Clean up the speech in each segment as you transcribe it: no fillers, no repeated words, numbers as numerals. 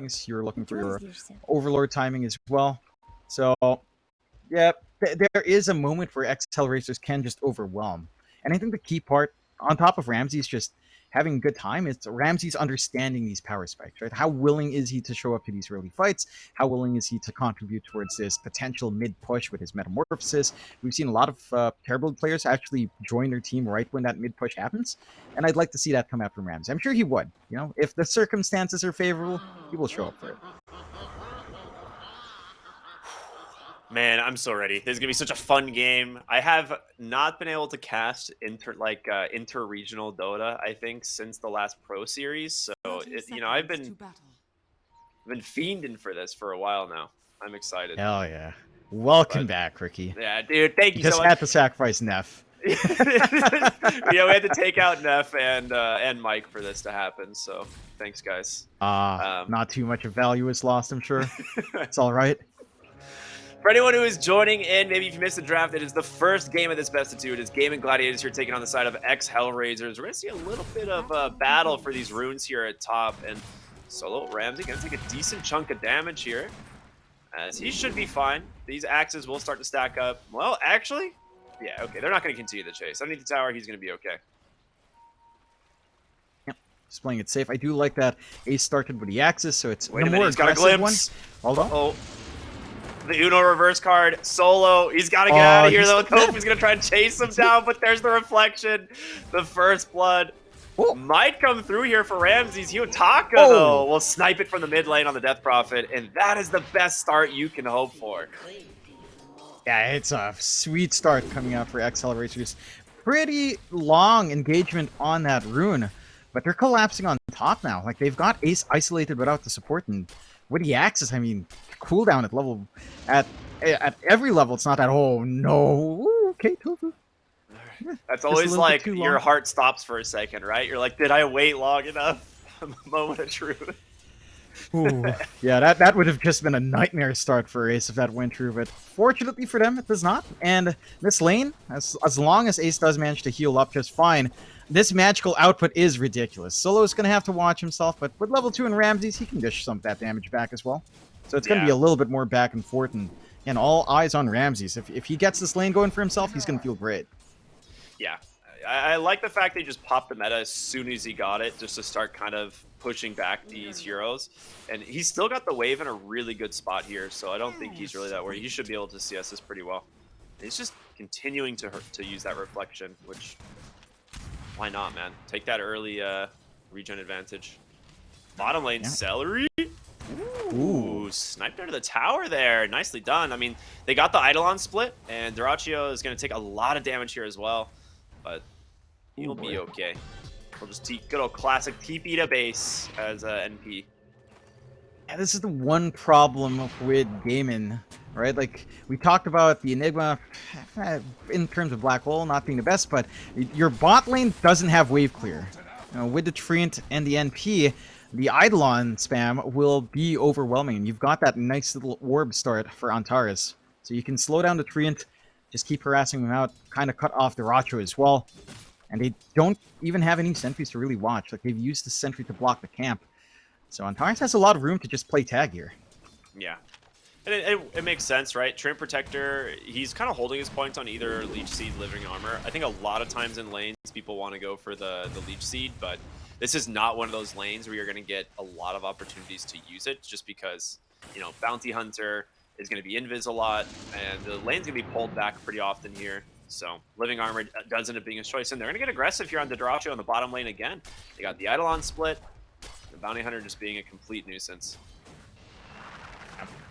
things. You're looking for your overlord timing as well. So, yeah, there is a moment where ex-Hellraisers can just overwhelm. And I think the key part, on top of Ramsey's just having a good time, is Ramsey's understanding these power spikes, right? How willing is he to show up to these early fights? How willing is he to contribute towards this potential mid-push with his metamorphosis? We've seen a lot of terrible players actually join their team right when that mid-push happens, and I'd like to see that come out from Ramsey. I'm sure he would. You know, if the circumstances are favorable, he will show up for it. Man, I'm so ready. This is gonna be such a fun game. I have not been able to cast inter-regional Dota, I think, since the last Pro Series. So I've been fiending for this for a while now. I'm excited. Hell yeah! Welcome back, Ricky. Yeah, dude. Thank you so much. Just had to sacrifice Neff. Yeah, we had to take out Neff and Mike for this to happen. So thanks, guys. Not too much of value is lost, I'm sure. It's all right. For anyone who is joining in, maybe if you missed the draft, it is the first game of this best of two. It is Gaming Gladiators here taking on the side of ex-Hellraisers. We're going to see a little bit of a battle for these runes here at top. And Solo Ramsey going to take a decent chunk of damage here, as he should be fine. These axes will start to stack up. Well, actually, yeah, okay. They're not going to continue the chase. Underneath the tower, he's going to be okay. Just playing it safe. I do like that Ace started with the axes, so it's Wait a minute, he's got a glimpse. Hold on. Oh. The Uno reverse card, Solo. He's got to get out of here, though. Tofu's going to try and chase him down, but there's the reflection. The first blood might come through here for Ramses. Hyotaka, though, will snipe it from the mid lane on the Death Prophet, and that is the best start you can hope for. Yeah, it's a sweet start coming out for ex-Hellraisers. Pretty long engagement on that rune, but they're collapsing on top now. Like, they've got Ace isolated without the support, and with the axes, I mean, cooldown at level at every level. It's not that okay, Tofu. That's always like your heart stops for a second, right? You're like, did I wait long enough? A moment of truth. Ooh, yeah, that would have just been a nightmare start for Ace if that went through, but fortunately for them, it does not. And this lane, as long as Ace does manage to heal up just fine, this magical output is ridiculous. Solo's going to have to watch himself, but with level 2 and Ramses, he can dish some of that damage back as well. So it's going to be a little bit more back and forth, and all eyes on Ramses. If he gets this lane going for himself, he's going to feel great. Yeah, I like the fact they just popped the meta as soon as he got it, just to start kind of pushing back these heroes. And he's still got the wave in a really good spot here, so I don't think he's really that worried. He should be able to CS this pretty well. He's just continuing to use that reflection, which, why not, man? Take that early regen advantage. Bottom lane, Celery. Ooh, sniped under the tower there. Nicely done. I mean, they got the Eidolon split, and Dyrachio is going to take a lot of damage here as well. But he'll be okay. We'll just good old classic TP to base as NP. Yeah, this is the one problem with gaming, right? Like, we talked about the Enigma in terms of Black Hole not being the best, but your bot lane doesn't have wave clear. You know, with the Treant and the NP, the Eidolon spam will be overwhelming, and you've got that nice little orb start for Antares. So you can slow down the Treant, just keep harassing them out, kind of cut off the Racho as well. And they don't even have any sentries to really watch. Like, they've used the sentry to block the camp. So Antares has a lot of room to just play tag here. Yeah. And it makes sense, right? Treant Protector, he's kind of holding his points on either Leech Seed, Living Armor. I think a lot of times in lanes, people want to go for the Leech Seed, but this is not one of those lanes where you're going to get a lot of opportunities to use it, just because, you know, Bounty Hunter is going to be invis a lot, and the lane's going to be pulled back pretty often here. So Living Armor does end up being a choice, and they're going to get aggressive here on Dyrachio on the bottom lane again. They got the Eidolon split, the Bounty Hunter just being a complete nuisance.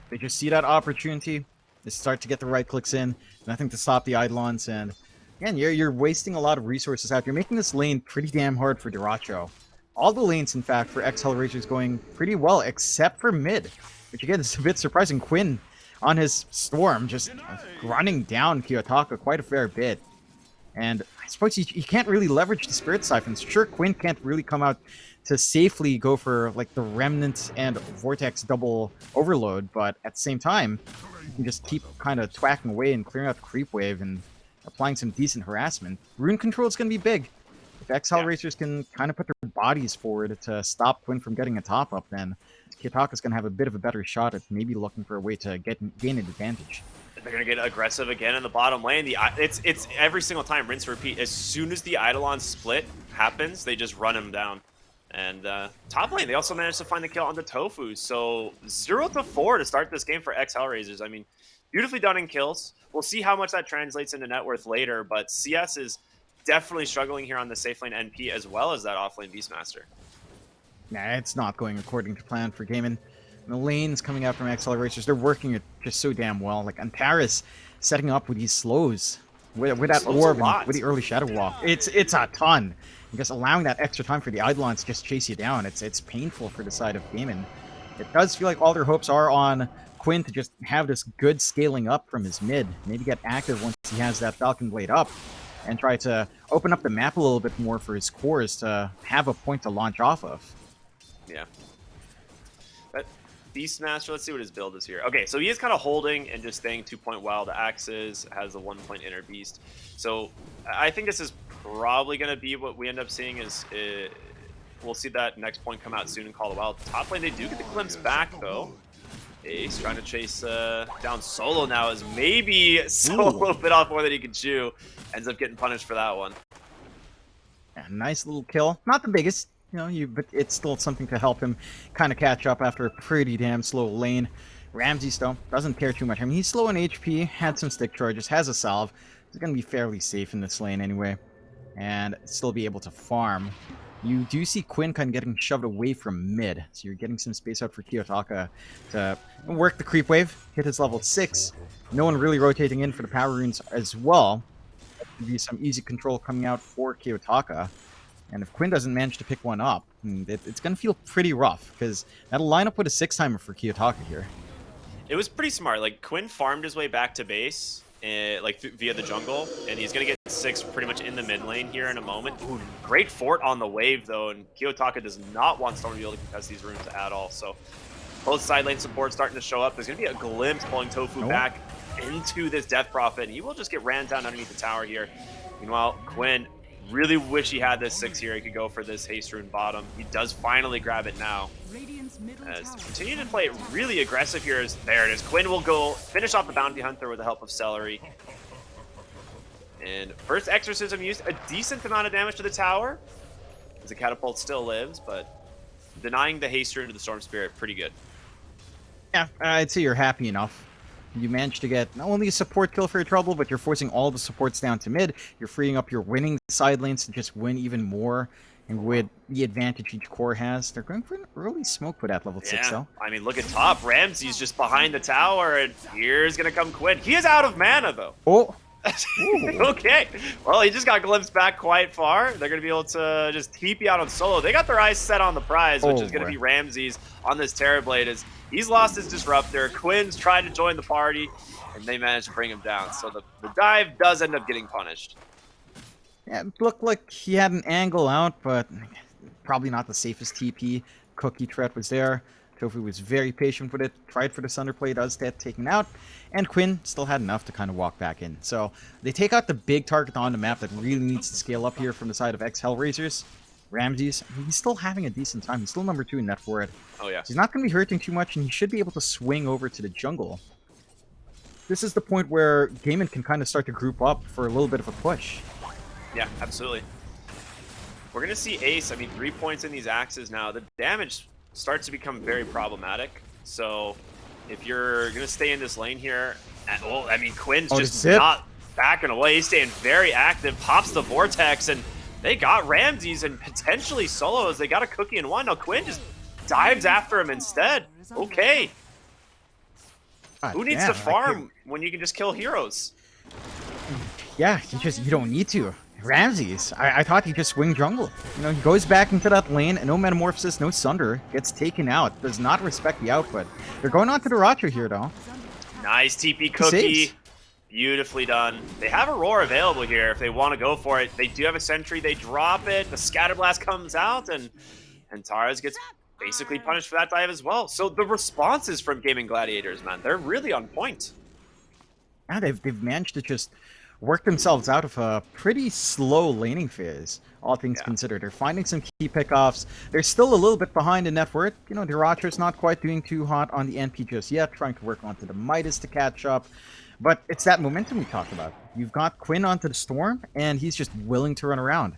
They just see that opportunity, they start to get the right clicks in, nothing to stop the Eidolons, and again, you're wasting a lot of resources out. You're making this lane pretty damn hard for Dyrachio. All the lanes, in fact, for ex-Hellraisers going pretty well, except for mid, which again is a bit surprising. Quinn on his Storm just running down Hyotaka quite a fair bit. And I suppose he can't really leverage the Spirit Siphons. Sure, Quinn can't really come out to safely go for like the Remnant and Vortex double overload, but at the same time, you can just keep kind of twacking away and clearing out the creep wave and applying some decent harassment. Rune control is going to be big. If ex-Hellraisers can kind of put their bodies forward to stop Quinn from getting a top up, then Kiyotaka's going to have a bit of a better shot at maybe looking for a way to gain an advantage. They're gonna get aggressive again in the bottom lane. It's every single time, rinse and repeat. As soon as the Eidolon split happens, they just run him down. And top lane, they also managed to find the kill on the Tofu. So 0-4 to start this game for ex-Hellraisers. I mean, beautifully done in kills. We'll see how much that translates into net worth later, but CS is definitely struggling here on the safe lane NP as well as that off lane Beastmaster. Nah, it's not going according to plan for Gaimin. The lanes coming out from ex-Hellraisers, they're working it just so damn well. Like, Antares setting up with these slows. With that orb and with the early Shadow Walk. It's a ton. And just allowing that extra time for the Eidolons to just chase you down. It's painful for the side of Gaimin. It does feel like all their hopes are on Quinn to just have this good scaling up from his mid. Maybe get active once he has that Falcon Blade up. And try to open up the map a little bit more for his cores to have a point to launch off of. Yeah. But Beastmaster, let's see what his build is here. Okay, so he is kind of holding and just staying 2-point wild axes, has a 1-point inner beast. So I think this is probably going to be what we end up seeing is we'll see that next point come out soon and call the wild. Top lane, they do get the glimpse back though. Ace trying to chase down Solo now as maybe Solo bit off more than he can chew. Ends up getting punished for that one. Yeah, nice little kill. Not the biggest. But it's still something to help him kind of catch up after a pretty damn slow lane. Ramses, though, doesn't care too much. I mean, he's slow on HP, had some stick charges, has a salve. He's going to be fairly safe in this lane anyway, and still be able to farm. You do see Quinn kind of getting shoved away from mid, so you're getting some space out for Kiyotaka to work the creep wave, hit his level 6. No one really rotating in for the power runes as well. There'll be some easy control coming out for Kiyotaka. And if Quinn doesn't manage to pick one up, it's going to feel pretty rough, because that'll line up with a 6-timer for Kiyotaka here. It was pretty smart. Like, Quinn farmed his way back to base, via the jungle, and he's going to get 6 pretty much in the mid lane here in a moment. Ooh, great fort on the wave, though, and Kiyotaka does not want Storm to be able to contest these runes at all. So both side lane support starting to show up. There's going to be a glimpse pulling Tofu back into this Death Prophet, and he will just get ran down underneath the tower here. Meanwhile, Quinn really wish he had this 6 here. He could go for this haste rune bottom. He does finally grab it now. As continue to play it really aggressive here. There it is. Quinn will go finish off the Bounty Hunter with the help of Celery. And first Exorcism used a decent amount of damage to the tower, as the Catapult still lives, but denying the haste rune to the Storm Spirit, pretty good. Yeah, I'd say you're happy enough. You managed to get not only a support kill for your trouble, but you're forcing all the supports down to mid. You're freeing up your winning side lanes to just win even more. And with the advantage each core has, they're going for an early smoke put at level 6, though. I mean, look at top. Ramsey's just behind the tower, and here's going to come Quinn. He is out of mana, though. Oh. Okay. Well, he just got glimpsed back quite far. They're going to be able to just TP out on Solo. They got their eyes set on the prize, which is going to be Ramses on this Terrorblade. As he's lost his Disruptor. Quinn's trying to join the party, and they managed to bring him down. So the dive does end up getting punished. Yeah, it looked like he had an angle out, but probably not the safest TP. Cookie threat was there. Tofu was very patient with it, tried for the Sunderplay, does get taken out, and Quinn still had enough to kind of walk back in. So they take out the big target on the map that really needs to scale up here from the side of ex-Hellraisers. Ramses, he's still having a decent time. He's still number 2 in net for it. Oh, yeah. He's not going to be hurting too much, and he should be able to swing over to the jungle. This is the point where Gaimin can kind of start to group up for a little bit of a push. Yeah, absolutely. We're going to see Ace, 3 points in these axes now. The damage starts to become very problematic. So if you're going to stay in this lane here, Quinn's just not backing away. He's staying very active, pops the Vortex, and they got Ramses and potentially Solos. They got a cookie in one. Now Quinn just dives after him instead. Okay. Who needs to farm when you can just kill heroes? Yeah, you don't need to. Ramses, I thought he'd just swing jungle. He goes back into that lane, and no Metamorphosis, no Sunder, gets taken out. Does not respect the output. They're going on to the Racha here, though. Nice TP cookie. Beautifully done. They have a Roar available here if they want to go for it. They do have a Sentry. They drop it. The Scatterblast comes out, and Taras gets basically punished for that dive as well. So the responses from Gaming Gladiators, man, they're really on point. Yeah, they've managed to just work themselves out of a pretty slow laning phase, all things Yeah. considered. They're finding some key pickoffs. They're still a little bit behind in net worth. You know, Diracho's not quite doing too hot on the NP just yet, trying to work onto the Midas to catch up. But it's that momentum we talked about. You've got Quinn onto the Storm, and he's just willing to run around.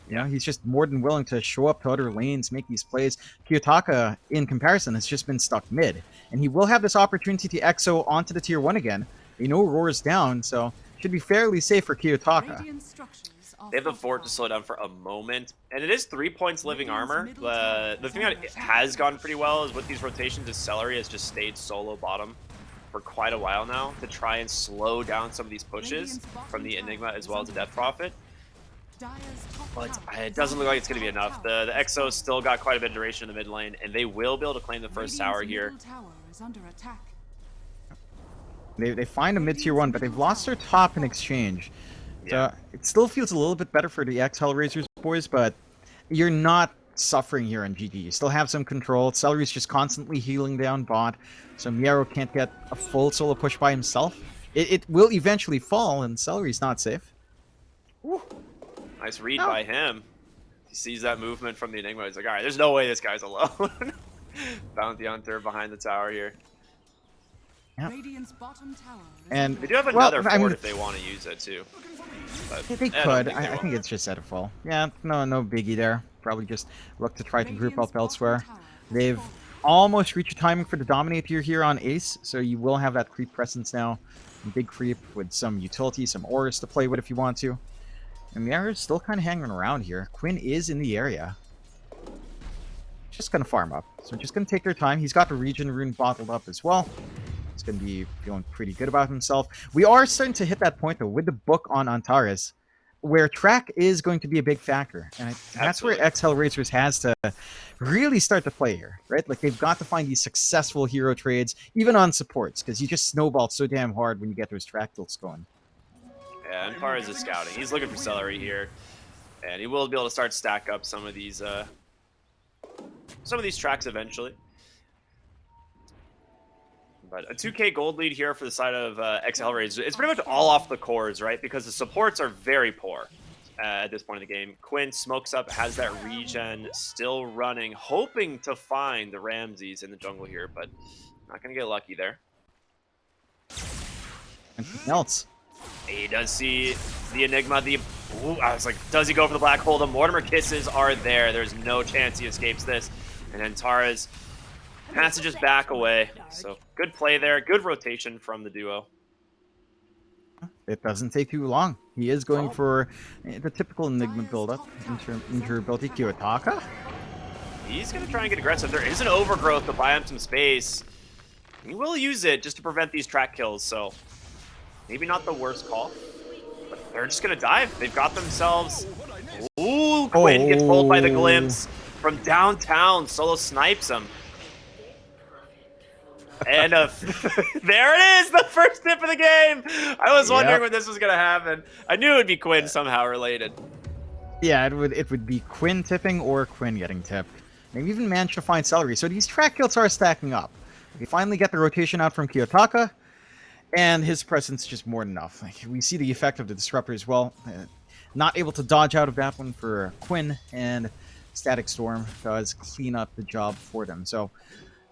You know, he's just more than willing to show up to other lanes, make these plays. Kiyotaka, in comparison, has just been stuck mid. And he will have this opportunity to EXO onto the tier 1 again. They know Roar's down, so should be fairly safe for Kiyotaka. They have the fort to slow down for a moment, and it is 3 points living armor. The thing that has gone pretty well is with these rotations is Celery has just stayed solo bottom for quite a while now to try and slow down some of these pushes from the Enigma as well as the Death Prophet. But it doesn't look like it's going to be enough. The EXO still got quite a bit of duration in the mid lane, and they will be able to claim the first tower here. They find a mid-tier 1, but they've lost their top in exchange. Yeah. So it still feels a little bit better for the ex-Hellraisers boys, but you're not suffering here on GG. You still have some control. Celery's just constantly healing down bot, so Miero can't get a full solo push by himself. It will eventually fall, and Celery's not safe. Woo. Nice read by him. He sees that movement from the Enigma. He's like, all right, there's no way this guy's alone. Bounty Hunter behind the tower here. Yep. And they do have another fort if they want to use it too. But they could. I think it's just Edifall. Yeah, no biggie there. Probably just look to try to group up elsewhere. They've almost reached timing for the Dominate here on Ace, so you will have that creep presence now. Big creep with some utility, some auras to play with if you want to. And Miera's still kind of hanging around here. Quinn is in the area. Just going to farm up. So just going to take their time. He's got the Regen Rune bottled up as well. He's going to be feeling pretty good about himself. We are starting to hit that point, though, with the book on Antares, where track is going to be a big factor. And that's where ex-Hellraisers has to really start to play here, right? Like, they've got to find these successful hero trades, even on supports, because you just snowball so damn hard when you get those track tilts going. Yeah, and Antares is scouting. He's looking for Celery here. And he will be able to start stack up some of these tracks eventually. But a 2k gold lead here for the side of ex-Hellraisers. It's pretty much all off the cores, right? Because the supports are very poor at this point in the game. Quinn smokes up, has that regen still running, hoping to find the Ramses in the jungle here, but not going to get lucky there. Anything else? He does see the Enigma. Ooh, I was like, does he go for the Black Hole? The Mortimer Kisses are there. There's no chance he escapes this. And then Tara's has to just back away. So good play there. Good rotation from the duo. It doesn't take too long. He is going for the typical Enigma build-up. Injurability. Kiyotaka? He's going to try and get aggressive. There is an overgrowth to buy him some space. He will use it just to prevent these track kills, so maybe not the worst call. But they're just going to dive. They've got themselves... Ooh, Quinn gets pulled by the glimpse from downtown. Solo snipes him. And there it is, the first tip of the game. I was wondering when this was going to happen. I knew it would be Quinn somehow related. Yeah, it would be Quinn tipping or Quinn getting tipped. Maybe even manage to find Celery. So these track kills are stacking up. We finally get the rotation out from Kiyotaka, and his presence is just more than enough. Like, we see the effect of the Disruptor as well. Not able to dodge out of that one for Quinn, and Static Storm does clean up the job for them. So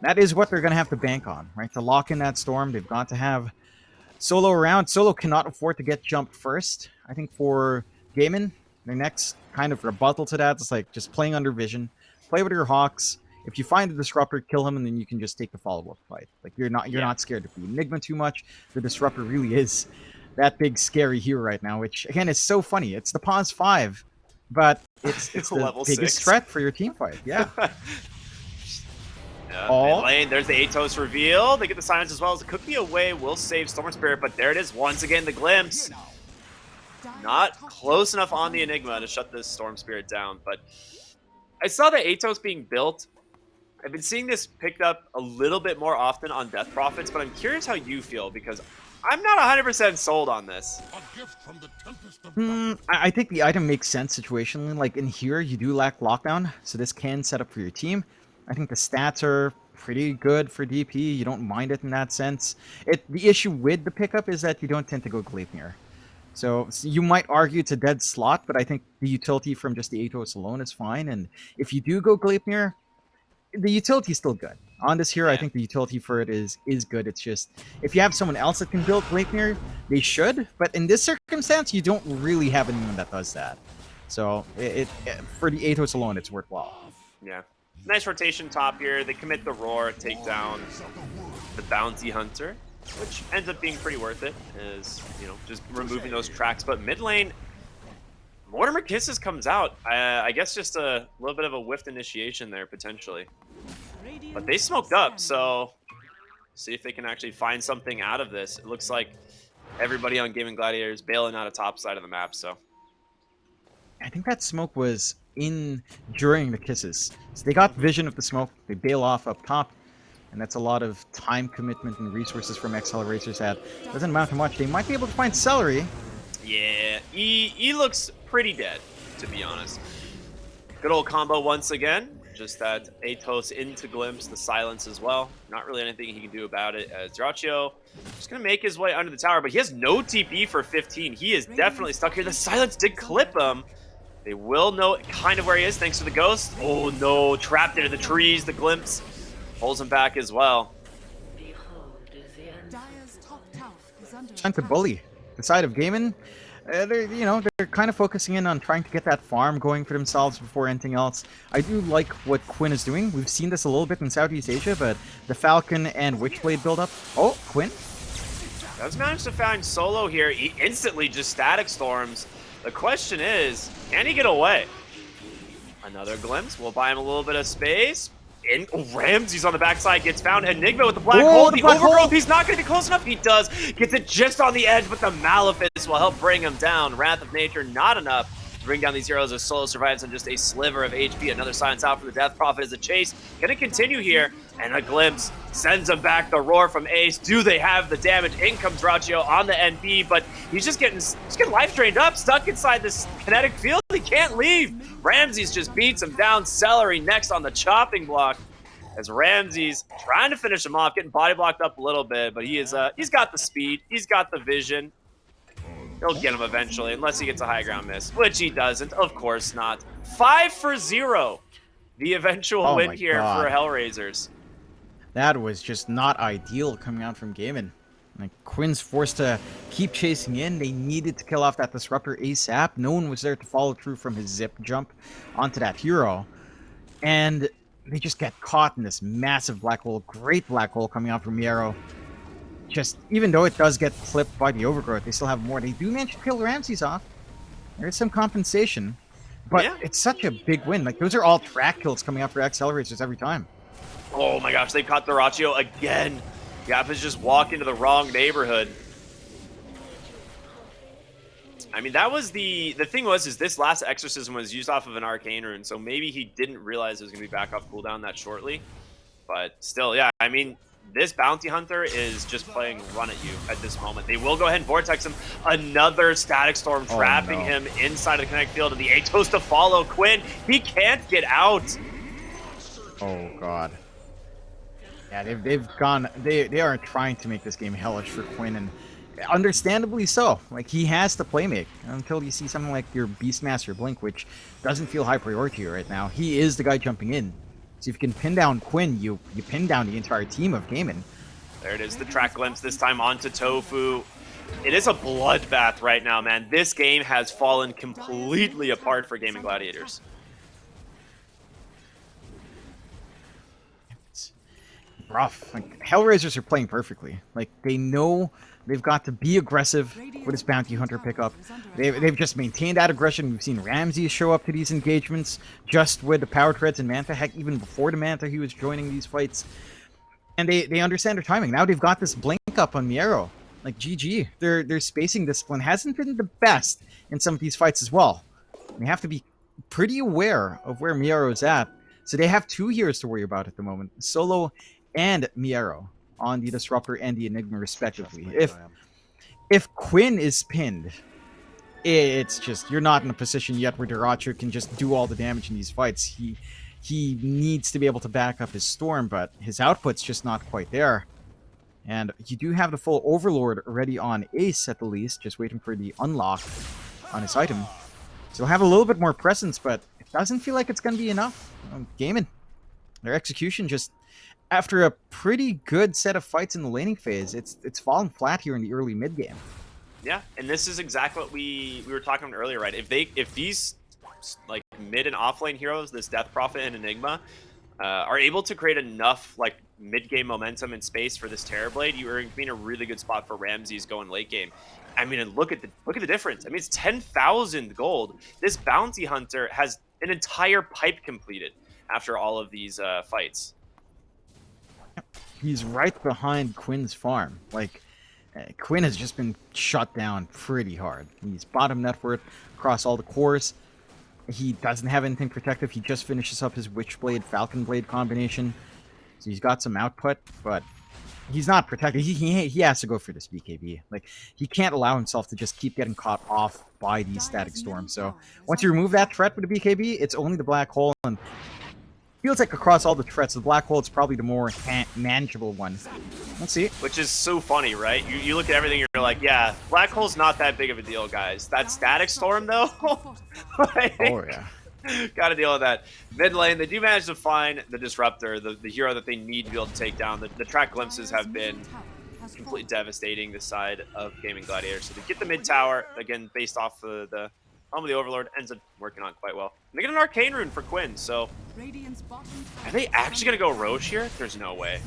that is what they're going to have to bank on, right? To lock in that Storm, they've got to have Solo around. Solo cannot afford to get jumped first. I think for Gaiman, their next kind of rebuttal to that is like just playing under vision. Play with your Hawks. If you find the Disruptor, kill him, and then you can just take the follow-up fight. Like, you're not scared of the Enigma too much. The Disruptor really is that big, scary hero right now, which, again, is so funny. It's the Pause 5, but it's the Level biggest 6. threat for your team fight. Yeah. Mid lane, there's the Atos reveal. They get the silence as well as the cookie away will save Storm Spirit, but there it is once again, the glimpse. Not close enough on the Enigma to shut this Storm Spirit down, but I saw the Atos being built. I've been seeing this picked up a little bit more often on Death Prophets, but I'm curious how you feel because I'm not 100% sold on this. I think the item makes sense situationally. Like, in here, you do lack lockdown, so this can set up for your team. I think the stats are pretty good for DP. You don't mind it in that sense. The issue with the pickup is that you don't tend to go Gleipnir. So you might argue it's a dead slot, but I think the utility from just the Atos alone is fine. And if you do go Gleipnir, the utility is still good. On this hero, I Yeah. think the utility for it is good. It's just if you have someone else that can build Gleipnir, they should. But in this circumstance, you don't really have anyone that does that. So for the Atos alone, it's worthwhile. Yeah. Nice rotation top here. They commit the roar, take down the bounty hunter, which ends up being pretty worth it, is, you know, just removing those tracks. But mid lane, Mortimer Kisses comes out. I guess just a little bit of a whiffed initiation there, potentially. But they smoked up, so see if they can actually find something out of this. It looks like everybody on Gaming Gladiators bailing out of top side of the map, so. I think that smoke was in during the kisses. So they got vision of the smoke, they bail off up top, and that's a lot of time commitment and resources from ex-Hellraisers that doesn't amount to much. They might be able to find Celery. Yeah, he looks pretty dead, to be honest. Good old combo once again. Just that Atos into Glimpse, the silence as well. Not really anything he can do about it. Draccio just going to make his way under the tower, but he has no TP for 15. He is definitely stuck here. The silence did clip him. They will know kind of where he is thanks to the ghost. Oh no, trapped into the trees. The Glimpse pulls him back as well. Trying to bully the side of Gaiman. They're kind of focusing in on trying to get that farm going for themselves before anything else. I do like what Quinn is doing. We've seen this a little bit in Southeast Asia, but the Falcon and Witchblade build up. Oh, Quinn. Does manage to find solo here. He instantly just static storms. The question is, can he get away? Another glimpse. We'll buy him a little bit of space. Ramsey's on the backside, gets found. Enigma with the black hole. The overgrowth, he's not going to be close enough. He does. Gets it just on the edge, but the Malefice will help bring him down. Wrath of Nature, not enough to bring down these heroes as Solo survives on just a sliver of HP. Another silence out for the Death Prophet as a chase. Going to continue here, and a glimpse sends him back. The roar from Ace. Do they have the damage? In comes Draccio on the NP, but he's just getting life drained up, stuck inside this kinetic field. He can't leave. Ramses just beats him down. Celery next on the chopping block as Ramses trying to finish him off, getting body blocked up a little bit, but he's got the speed, he's got the vision. He'll get him eventually, unless he gets a high ground miss, which he doesn't, of course not. 5-0, the eventual win here for Hellraisers. That was just not ideal coming out from Gaiman. Like, Quinn's forced to keep chasing in. They needed to kill off that Disruptor ASAP. No one was there to follow through from his zip jump onto that hero. And they just get caught in this massive black hole. Great black hole coming out from Miero. Just, even though it does get clipped by the overgrowth, they still have more. They do manage to kill Ramses off. There's some compensation. But yeah, it's such a big win. Like, those are all track kills coming out for ex-Hellraisers every time. Oh my gosh, they caught Draccio again. Gap is just walking to the wrong neighborhood. I mean, that was the thing is this last exorcism was used off of an arcane rune, so maybe he didn't realize it was going to be back off cooldown that shortly. But still, yeah, I mean, this bounty hunter is just playing run at you at this moment. They will go ahead and vortex him. Another static storm trapping him inside of the kinetic field, and the Atos to follow Quinn. He can't get out. Oh god. Yeah, they've gone. They are trying to make this game hellish for Quinn, and understandably so. Like, he has to play make until you see something like your Beastmaster Blink, which doesn't feel high priority right now. He is the guy jumping in. So if you can pin down Quinn, you pin down the entire team of Gaiman. There it is, the track glimpse this time onto Tofu. It is a bloodbath right now, man. This game has fallen completely apart for Gaming Gladiators. It's rough. Like, Hellraisers are playing perfectly. Like, they know they've got to be aggressive with this bounty hunter pickup. They've just maintained that aggression. We've seen Ramsey show up to these engagements just with the power treads and Manta. Heck, even before the Manta, he was joining these fights. And they understand their timing. Now they've got this blink up on Miero. Like, GG. Their spacing discipline hasn't been the best in some of these fights as well. They have to be pretty aware of where Miero is at. So they have two heroes to worry about at the moment. Solo and Miero on the Disruptor and the Enigma respectively. If Quinn is pinned, it's just, you're not in a position yet where Draccio can just do all the damage in these fights. He needs to be able to back up his Storm, but his output's just not quite there. And you do have the full Overlord already on Ace at the least, just waiting for the unlock on his item. So he'll have a little bit more presence, but it doesn't feel like it's going to be enough. Gaming, their execution just, after a pretty good set of fights in the laning phase, it's fallen flat here in the early mid game. Yeah, and this is exactly what we were talking about earlier, right? If these like mid and off lane heroes, this Death Prophet and Enigma, are able to create enough like mid game momentum and space for this Terrorblade, you are in a really good spot for Ramses going late game. I mean, and look at the difference. I mean, it's 10,000 gold. This bounty hunter has an entire pipe completed after all of these fights. He's right behind Quinn's farm. Like, Quinn has just been shut down pretty hard. He's bottom net worth across all the cores. He doesn't have anything protective. He just finishes up his Witchblade, Falcon Blade combination. So he's got some output, but he's not protected. He has to go for this BKB. Like, he can't allow himself to just keep getting caught off by these static storms. So once you remove that threat with the BKB, it's only the Black Hole, and feels like across all the threats, the Black Hole is probably the more manageable one. Let's see. Which is so funny, right? You look at everything, you're like, yeah, Black Hole's not that big of a deal, guys. That Static Storm, though, like, Oh, yeah. gotta deal with that. Mid lane, they do manage to find the Disruptor, the hero that they need to be able to take down. The track glimpses have been completely devastating this side of Gaming Gladiators. So to get the mid tower, again, based off the Home of the Overlord, ends up working on quite well. And they get an Arcane Rune for Quinn, so are they actually gonna go Roche here? There's no way.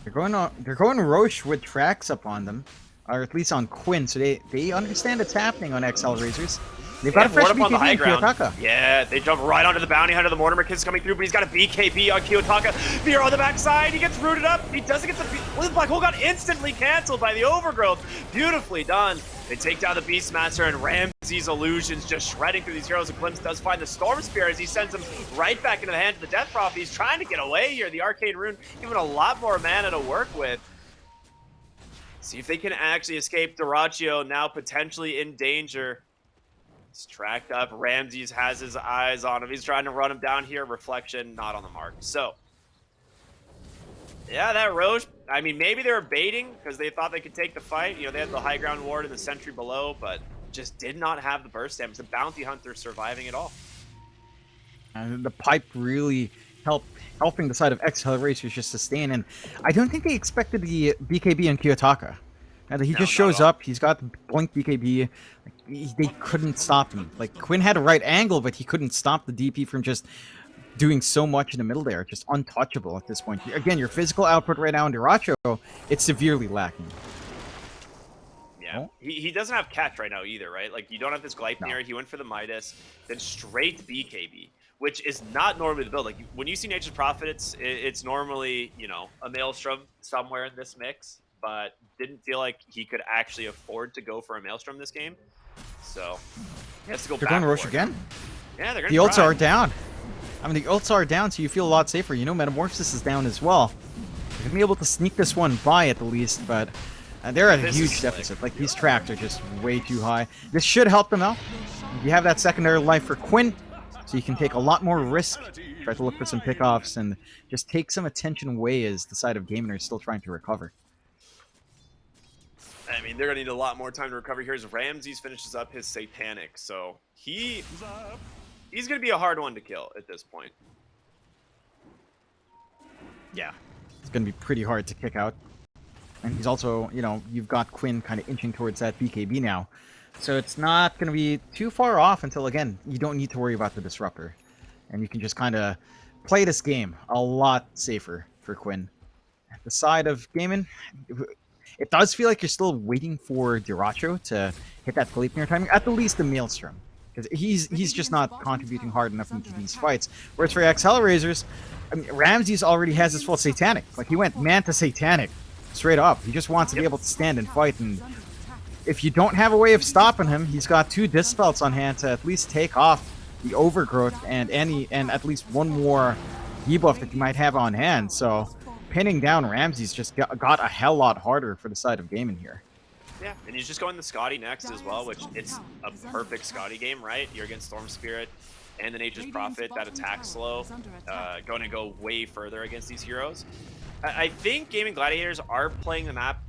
They're going Roche with tracks up on them, or at least on Quinn, so they understand it's happening on ex-Hellraisers. They've got a fresh up on the high BKB on ground. Kiyotaka. Yeah, they jump right onto the bounty hunter. The Mortimer kid's coming through, but he's got a BKB on Kiyotaka. Fear on the backside. He gets rooted up. He doesn't get the... Well, the Black Hole got instantly canceled by the Overgrowth. Beautifully done. They take down the Beastmaster, and Ramses' illusions just shredding through these heroes. And Glimpse does find the Storm Spear as he sends him right back into the hands of the Death Prophet. He's trying to get away here. The Arcane Rune giving a lot more mana to work with. See if they can actually escape. Dyrachyo now potentially in danger. He's tracked up. Ramses has his eyes on him. He's trying to run him down here. Reflection, not on the mark. So, yeah, that Roche, I mean, maybe they were baiting because they thought they could take the fight. You know, they had the high ground ward and the sentry below, but just did not have the burst damage. The bounty hunter surviving it all. And the pipe really helping the side of ex-Hellraisers just sustain, and I don't think they expected the BKB on Kiyotaka. And he just shows up. He's got the blink BKB. Like, they couldn't stop him. Like, Quinn had a right angle, but he couldn't stop the DP from just doing so much in the middle there. Just untouchable at this point. Again, your physical output right now in Dyrachyo, it's severely lacking. Yeah, Oh. he doesn't have catch right now either, right? Like, you don't have this Gleipnir. He went for the Midas, then straight BKB, which is not normally the build. Like, when you see Nature's Prophet, it's normally, you know, a Maelstrom somewhere in this mix, but didn't feel like he could actually afford to go for a Maelstrom this game. So he has to go They're back going Roche for it. again? Yeah, they're going The to ults are down. I mean, the ults are down, so you feel a lot safer. You know, Metamorphosis is down as well. You're going to be able to sneak this one by at the least, but they're at a huge deficit. Like, these tracks are just way too high. This should help them out. You have that secondary life for Quinn, so you can take a lot more risk. Try to look for some pickoffs and just take some attention away as the side of Gaming are still trying to recover. I mean, they're going to need a lot more time to recover here as Ramses finishes up his Satanic. So he's going to be a hard one to kill at this point. Yeah. It's going to be pretty hard to kick out. And he's also, you know, you've got Quinn kind of inching towards that BKB now. So it's not going to be too far off until, again, you don't need to worry about the Disruptor. And you can just kind of play this game a lot safer for Quinn. At the side of Gaming, it does feel like you're still waiting for Dyrachyo to hit that Gleipnir timing, at the least the Maelstrom. Because he's just not contributing hard enough into these fights. Whereas for ex-Hellraisers, I mean, Ramses already has his full Satanic. Like, he went Manta Satanic straight up. He just wants to be able to stand and fight, and if you don't have a way of stopping him, he's got 2 Dispels on hand to at least take off the Overgrowth and at least one more debuff that you might have on hand. So pinning down Ramses just got a hell lot harder for the side of Gaming here. Yeah, and he's just going the Scotty next as well, which it's a perfect Scotty game, right? You're against Storm Spirit and the Nature's Prophet, that attack slow, going to go way further against these heroes. I think Gaming Gladiators are playing the map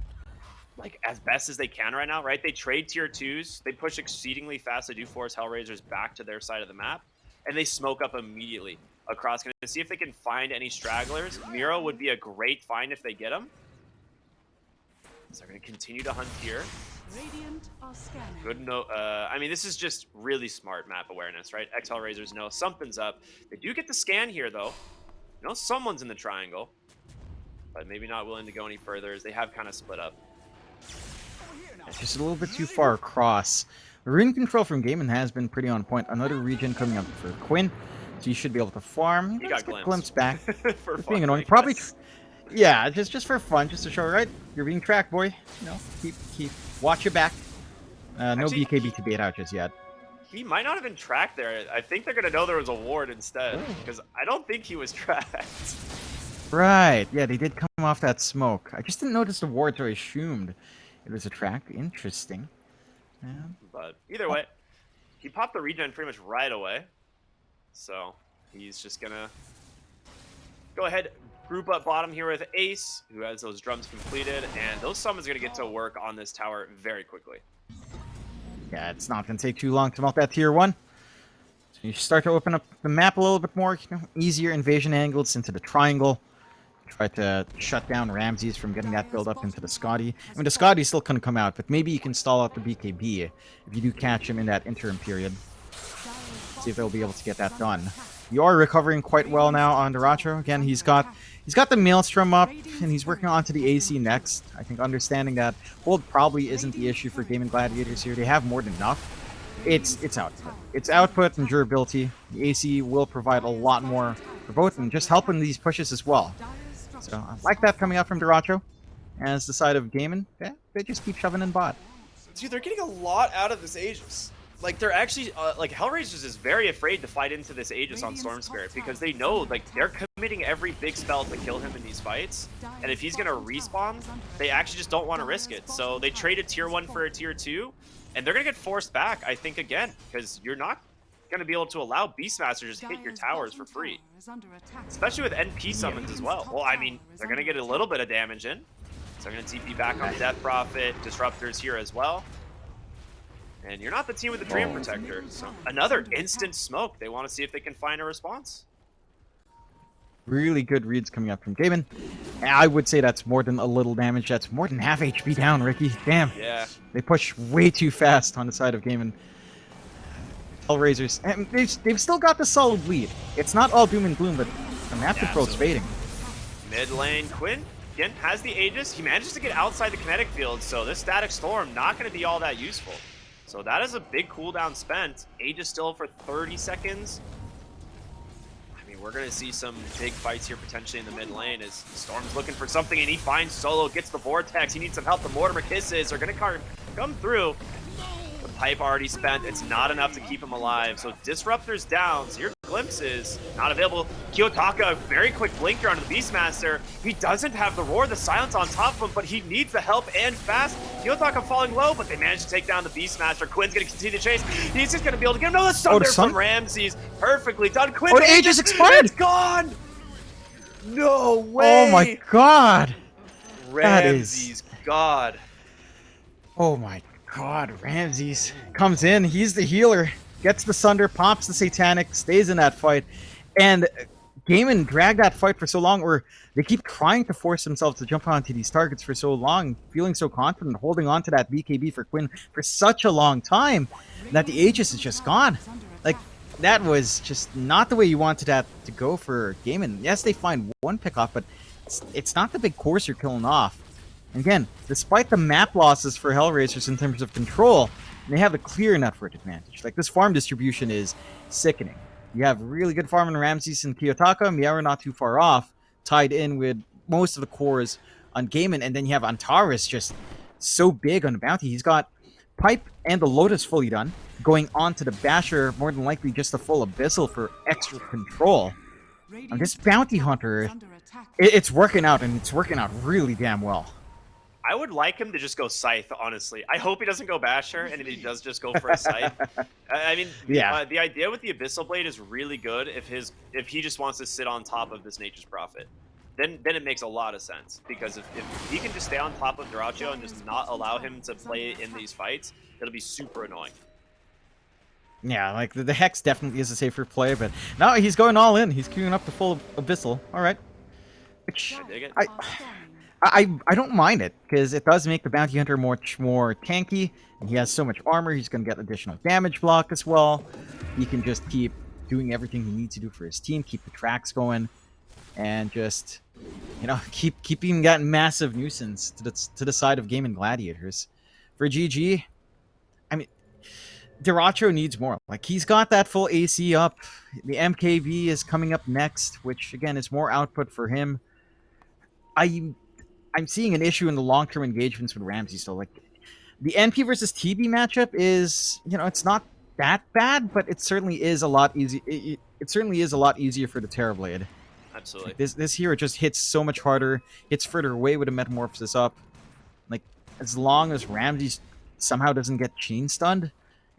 like as best as they can right now, right? They trade tier 2s, they push exceedingly fast, they do force Hellraisers back to their side of the map, and they smoke up immediately across. Gonna see if they can find any stragglers. Miro would be a great find if they get him. So they're gonna continue to hunt here. Good no, I mean, this is just really smart map awareness, right? Ex-Hellraisers know something's up. They do get the scan here, though. You know, someone's in the triangle, but maybe not willing to go any further as they have kind of split up. It's just a little bit too far across. The rune control from Gaiman has been pretty on point. Another regen coming up for Quinn, so you should be able to farm. He got glimpse back. for fun, Being annoying. I Probably, guess. yeah, just for fun, just to show, right? You're being tracked, boy. You know, keep watch your back. No Actually, BKB to bait out just yet. He might not have been tracked there. I think they're gonna know there was a ward instead, because I don't think he was tracked. Right. Yeah, they did come off that smoke. I just didn't notice the ward, so I assumed it was a track. Interesting. Yeah. But either way, he popped the regen pretty much right away. So he's just gonna go ahead, group up bottom here with Ace, who has those drums completed, and those summons are gonna get to work on this tower very quickly. Yeah, it's not going to take too long to melt that tier 1. So you start to open up the map a little bit more, you know, easier invasion angles into the triangle. Try to shut down Ramses from getting that build up into the Scotty. I mean, the Scotty still couldn't come out, but maybe you can stall out the BKB if you do catch him in that interim period. See if they'll be able to get that done. You are recovering quite well now on Duracho. Again, he's got the Maelstrom up, and he's working on to the AC next. I think understanding that hold probably isn't the issue for Gaming Gladiators here. They have more than enough. It's output. It's output and durability. The AC will provide a lot more for both, and just helping these pushes as well. So I like that coming out from Duracho. As the side of Gaming, yeah, they just keep shoving in bot. Dude, they're getting a lot out of this Aegis. Like, they're actually, like, Hellraisers is very afraid to fight into this Aegis on Storm Spirit because they know, like, they're committing every big spell to kill him in these fights. And if he's going to respawn, they actually just don't want to risk it. So they trade a tier 1 for a tier 2, and they're going to get forced back, I think, again, because you're not going to be able to allow Beastmaster to just hit your towers for free. Especially with NP summons as well. Well, I mean, they're going to get a little bit of damage in. So they're going to TP back on Death Prophet, Disruptors here as well. And you're not the team with the Dream Protector. So another instant smoke. They want to see if they can find a response. Really good reads coming up from Gaiman. I would say that's more than a little damage. That's more than half HP down, Ricky. Damn. Yeah. They push way too fast on the side of Gaiman. Hellraisers. And they've still got the solid lead. It's not all doom and gloom, but the map control's fading. Mid lane, Quinn, again, has the Aegis. He manages to get outside the kinetic field, so this Static Storm not going to be all that useful. So that is a big cooldown spent. Aegis still for 30 seconds. I mean, we're going to see some big fights here potentially in the mid lane as Storm's looking for something, and he finds Solo, gets the Vortex. He needs some help. The Mortimer Kisses are going to come through. The pipe already spent. It's not enough to keep him alive. So Disruptor's down. So your Glimpses not available. Kiyotaka, very quick blinker onto the Beastmaster. He doesn't have the Roar, the Silence on top of him, but he needs the help and fast. Kiyotaka falling low, but they managed to take down the Beastmaster. Quinn's going to continue to chase. He's just going to be able to get him. No, the Sunder from Ramses. Perfectly done. Quinn, Oh, the Aegis expired! It's gone! No way! Oh my god! Ramses, God. Oh my god, Ramses comes in, he's the healer, gets the Sunder, pops the Satanic, stays in that fight, and Gaiman dragged that fight for so long, or they keep trying to force themselves to jump onto these targets for so long, feeling so confident, holding on to that BKB for Quinn for such a long time, that the Aegis is just gone. Like, that was just not the way you wanted that to go for Gaiman. Yes, they find one pick off, but it's not the big course you're killing off. And again, despite the map losses for Hellraisers in terms of control, they have a clear network advantage. Like, this farm distribution is sickening. You have really good farm in Ramses and Kiyotaka, Miara not too far off, tied in with most of the cores on Gaiman, and then you have Antares just so big on the bounty. He's got Pipe and the Lotus fully done, going on to the Basher, more than likely just a full Abyssal for extra control. And this Bounty Hunter, it's working out, and it's working out really damn well. I would like him to just go Scythe, honestly. I hope he doesn't go Basher, and if he does just go for a Scythe. I mean, yeah. The idea with the Abyssal Blade is really good if he just wants to sit on top of this Nature's Prophet. then it makes a lot of sense. Because if he can just stay on top of Duracho and just not allow him to play in these fights, it'll be super annoying. Yeah, like the Hex definitely is a safer play, but now he's going all in. He's queuing up the full Abyssal. All right. Which I dig it. I don't mind it, because it does make the Bounty Hunter much more tanky, and he has so much armor, he's going to get additional damage block as well. He can just keep doing everything he needs to do for his team, keep the tracks going, and just, you know, keep being that massive nuisance to the side of Game and Gladiators. For GG, I mean, Duracho needs more. Like, he's got that full AC up, the MKB is coming up next, which, again, is more output for him. I'm seeing an issue in the long-term engagements with Ramsey still. Like, the NP versus TB matchup is, you know, it's not that bad, but it certainly is a lot easy. It certainly is a lot easier for the Terrorblade. Absolutely. Like, this hero just hits so much harder, hits further away with a Metamorphosis up. Like, as long as Ramsey somehow doesn't get chain stunned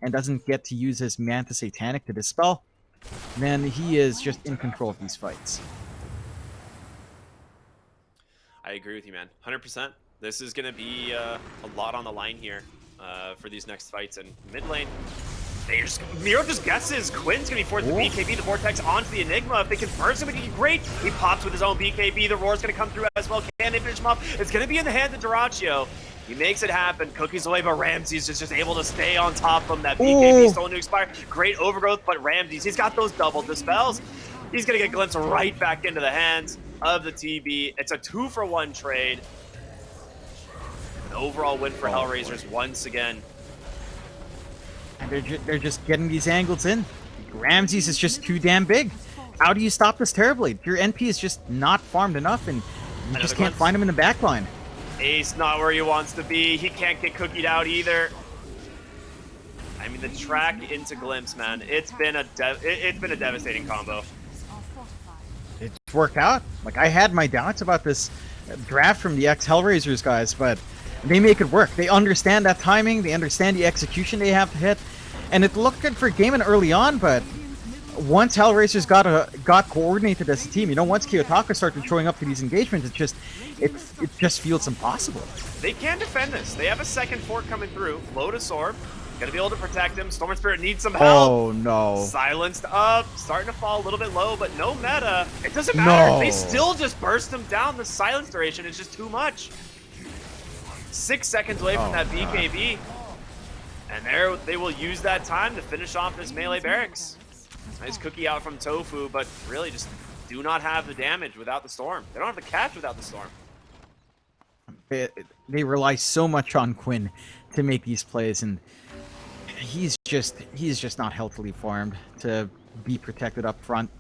and doesn't get to use his Manta Satanic to dispel, then he is just in control of these fights. I agree with you, man. 100%. This is going to be a lot on the line here for these next fights. And mid lane, Miro just guesses Quinn's going to be forced to BKB the Vortex onto the Enigma. If they can burst him, it'd be great. He pops with his own BKB. The Roar's going to come through as well. Can they finish him up? It's going to be in the hands of Duracho. He makes it happen. Cookies away, but Ramsey's just able to stay on top of him. That BKB stolen to expire. Great overgrowth, but Ramsey's, he's got those double dispels. He's going to get glimpsed right back into the hands of the TB. It's a 2-for-1 trade. An overall win for Hellraisers once again. And they're just getting these angles in. Ramsey's is just too damn big. How do you stop this Terrorblade? Your NP is just not farmed enough, and you just can't find him in the backline. Ace not where he wants to be. He can't get cookied out either. I mean, the track into Glimpse, man. It's been a devastating combo. It's worked out. Like, I had my doubts about this draft from the ex-Hellraisers guys, but they make it work. They understand that timing, they understand the execution they have to hit, and it looked good for Gaimin early on, but once Hellraisers got coordinated as a team, you know, once Kiyotaka started showing up to these engagements, it just feels impossible. They can defend this. They have a second fort coming through. Lotus Orb. Gonna be able to protect him. Storm Spirit needs some help. Oh, no. Silenced up. Starting to fall a little bit low, but no meta. It doesn't matter. No. They still just burst him down. The silence duration is just too much. 6 seconds away from that BKB. And there they will use that time to finish off this melee barracks. Nice cookie out from Tofu, but really just do not have the damage without the storm. They don't have the catch without the storm. They rely so much on Quinn to make these plays, and he's just not healthily formed to be protected up front.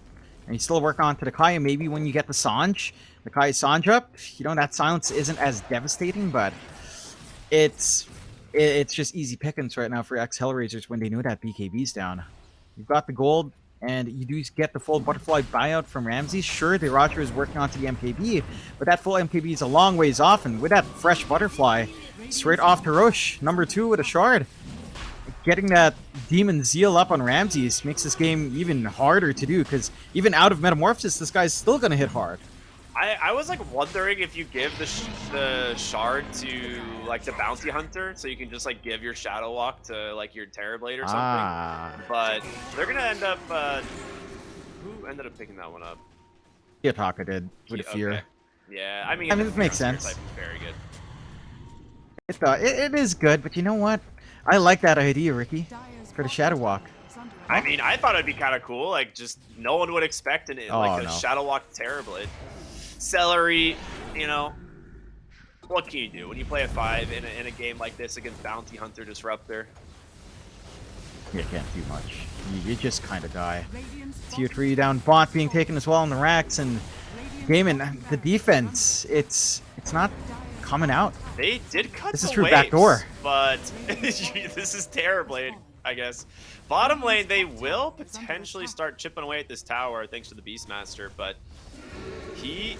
And he's still working on to the Kaya. Maybe when you get the Sanj Sanj up, you know, that silence isn't as devastating, but it's just easy pickings right now for ex-Hellraisers when they know that BKB's down. You've got the gold, and you do get the full butterfly buyout from Ramsey. Sure, the Roger is working onto the MKB, but that full MKB is a long ways off, and with that fresh butterfly, straight off to Roche, #2 with a shard. Getting that Demon Zeal up on Ramses makes this game even harder to do, because even out of Metamorphosis, this guy's still going to hit hard. I was like wondering if you give the shard to like the bounty hunter, so you can just like give your shadow walk to like your Terrorblade or something. But they're gonna end up. Who ended up picking that one up? Kiyotaka did with fear. Okay. Yeah, I mean it makes sense. Type is very good. It is good, but you know what? I like that idea, Ricky, for the shadow walk. I mean, I thought it'd be kind of cool. Like, just no one would expect it. Like a shadow walk Terrorblade. Celery, you know, what can you do when you play a 5 in a game like this against Bounty Hunter Disruptor? You can't do much. You just kind of die. Tier 3 down bot being taken as well on the racks, and Gaimin, the defense, it's not coming out. They did cut this is the true waves, backdoor, but this is Terrorblade, I guess. Bottom lane, they will potentially start chipping away at this tower thanks to the Beastmaster, but I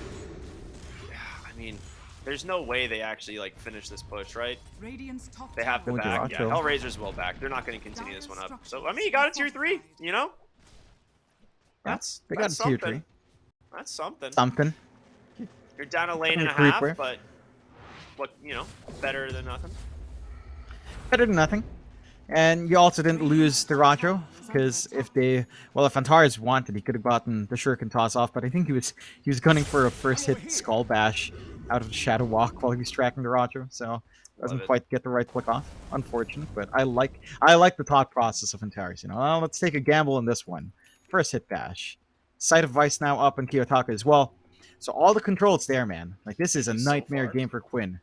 mean, there's no way they actually like finish this push, right? They have to back. Yeah, Hellraisers will back. They're not going to continue this one up. So I mean, you got a tier 3, you know? They got a tier 3. That's something. Something. You're down a lane and a Creep half, wave. but what, you know, better than nothing. Better than nothing. And you also didn't lose Diracho, because if Antares wanted, he could have gotten the Shuriken toss off, but I think he was gunning for a first hit Skull Bash out of the Shadow Walk while he was tracking Diracho, so doesn't Love it. quite get the right click off. Unfortunate, but I like the thought process of Antares. You know, well, let's take a gamble in this one. First hit bash. Sight of Vice now up on Kiyotaka as well. So all the controls there, man. Like, this is a He's so nightmare far. game for Quinn.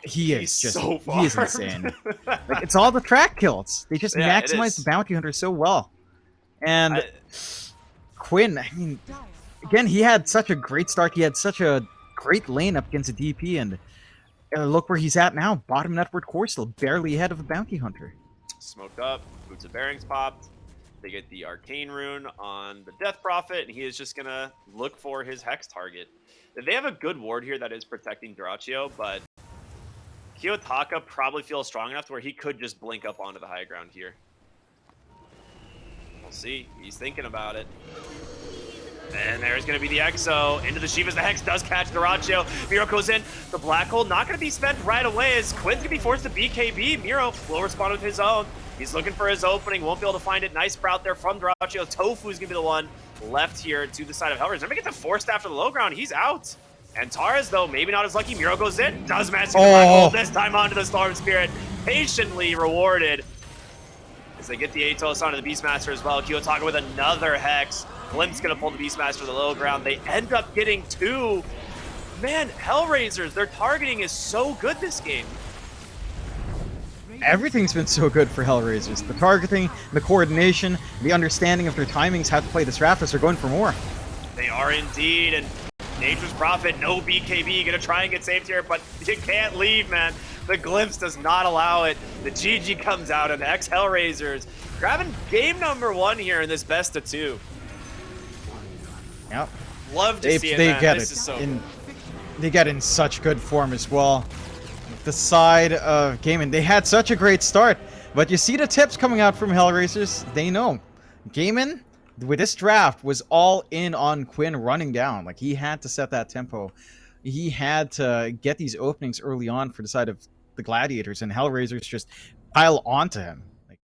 He's so He is far. insane. Like, it's all the track kills. They just Yeah, it maximize is. the bounty hunter so well. And I- Quinn, I mean, again, he had such a great start. He had such a great lane up against a DP, and look where he's at now. Bottom network core still barely ahead of the bounty hunter. Smoked up, boots of bearings popped. They get the arcane rune on the Death Prophet, and he is just gonna look for his hex target. They have a good ward here that is protecting Dyrachio, but Kiyotaka probably feels strong enough to where he could just blink up onto the high ground here. We'll see. He's thinking about it. And there's going to be the Exo. Into the Shivas. The Hex does catch Dyrachio. Miro goes in. The Black Hole not going to be spent right away as Quinn's going to be forced to BKB. Miro will respond with his own. He's looking for his opening. Won't be able to find it. Nice sprout there from Dyrachio. Tofu's going to be the one left here to the side of Hellraisers. They're going to get the Force Staff to the low ground. He's out. And Taras, though, maybe not as lucky. Miro goes in. Does manage to get the Black Hole this time onto the Storm Spirit. Patiently rewarded as they get the Atos onto the Beastmaster as well. Kiyotaka with another Hex. Glimp's gonna pull the Beastmaster to the low ground. They end up getting two. Man, Hellraisers, their targeting is so good this game. Everything's been so good for Hellraisers. The targeting, the coordination, the understanding of their timings, how to play this Raptors are going for more. They are indeed, and Nature's Prophet, no BKB, gonna try and get saved here, but you can't leave, man. The Glimpse does not allow it. The GG comes out, and ex-Hellraisers grabbing game number 1 here in this best of 2. Yep. Love to They see it, they man. get This it is so in they get in such good form as well. The side of Gaiman, they had such a great start, but you see the tips coming out from Hellraisers. They know Gaiman with this draft was all in on Quinn running down. Like, he had to set that tempo. He had to get these openings early on for the side of the Gladiators, and Hellraisers just pile onto him.